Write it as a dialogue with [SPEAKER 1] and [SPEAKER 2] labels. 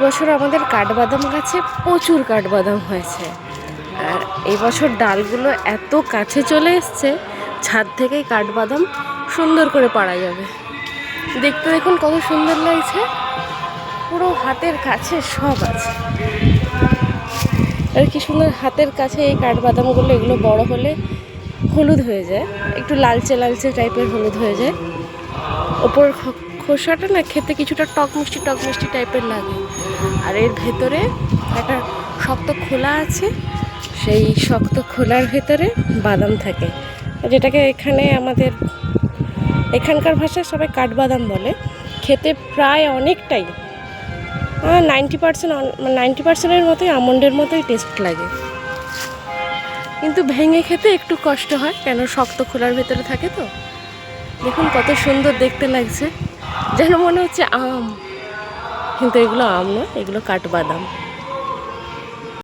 [SPEAKER 1] বছর আমাদের কাঠবাদাম গাছে প্রচুর কাঠবাদাম হয়েছে। আর এই বছর ডালগুলো এত কাছে চলে এসছে, ছাদ থেকেই কাঠবাদাম সুন্দর করে পাড়া যাবে। দেখতে দেখুন কত সুন্দর লাগছে, পুরো হাতের কাছে সব আছে। আর কি সুন্দর হাতের কাছে এই কাঠবাদামগুলো, এগুলো বড় হলে হলুদ হয়ে যায়, একটু লালচে লালচে টাইপের হলুদ হয়ে যায়। ওপর খোসাটা না খেতে কিছুটা টক মিষ্টি টাইপের লাগে। আর এর ভেতরে একটা শক্ত খোলা আছে, সেই শক্ত খোলার ভেতরে বাদাম থাকে, যেটাকে এখানে আমাদের এখানকার ভাষায় সবাই কাঠবাদাম বলে। খেতে প্রায় অনেকটাই 90% মতোই আমন্ডের মতোই টেস্ট লাগে, কিন্তু ভেঙে খেতে একটু কষ্ট হয়, কেন শক্ত খোলার ভেতরে থাকে তো। দেখুন কত সুন্দর দেখতে লাগছে, যেন মনে হচ্ছে আম, কিন্তু এগুলো আম নয়, এগুলো কাঠবাদাম।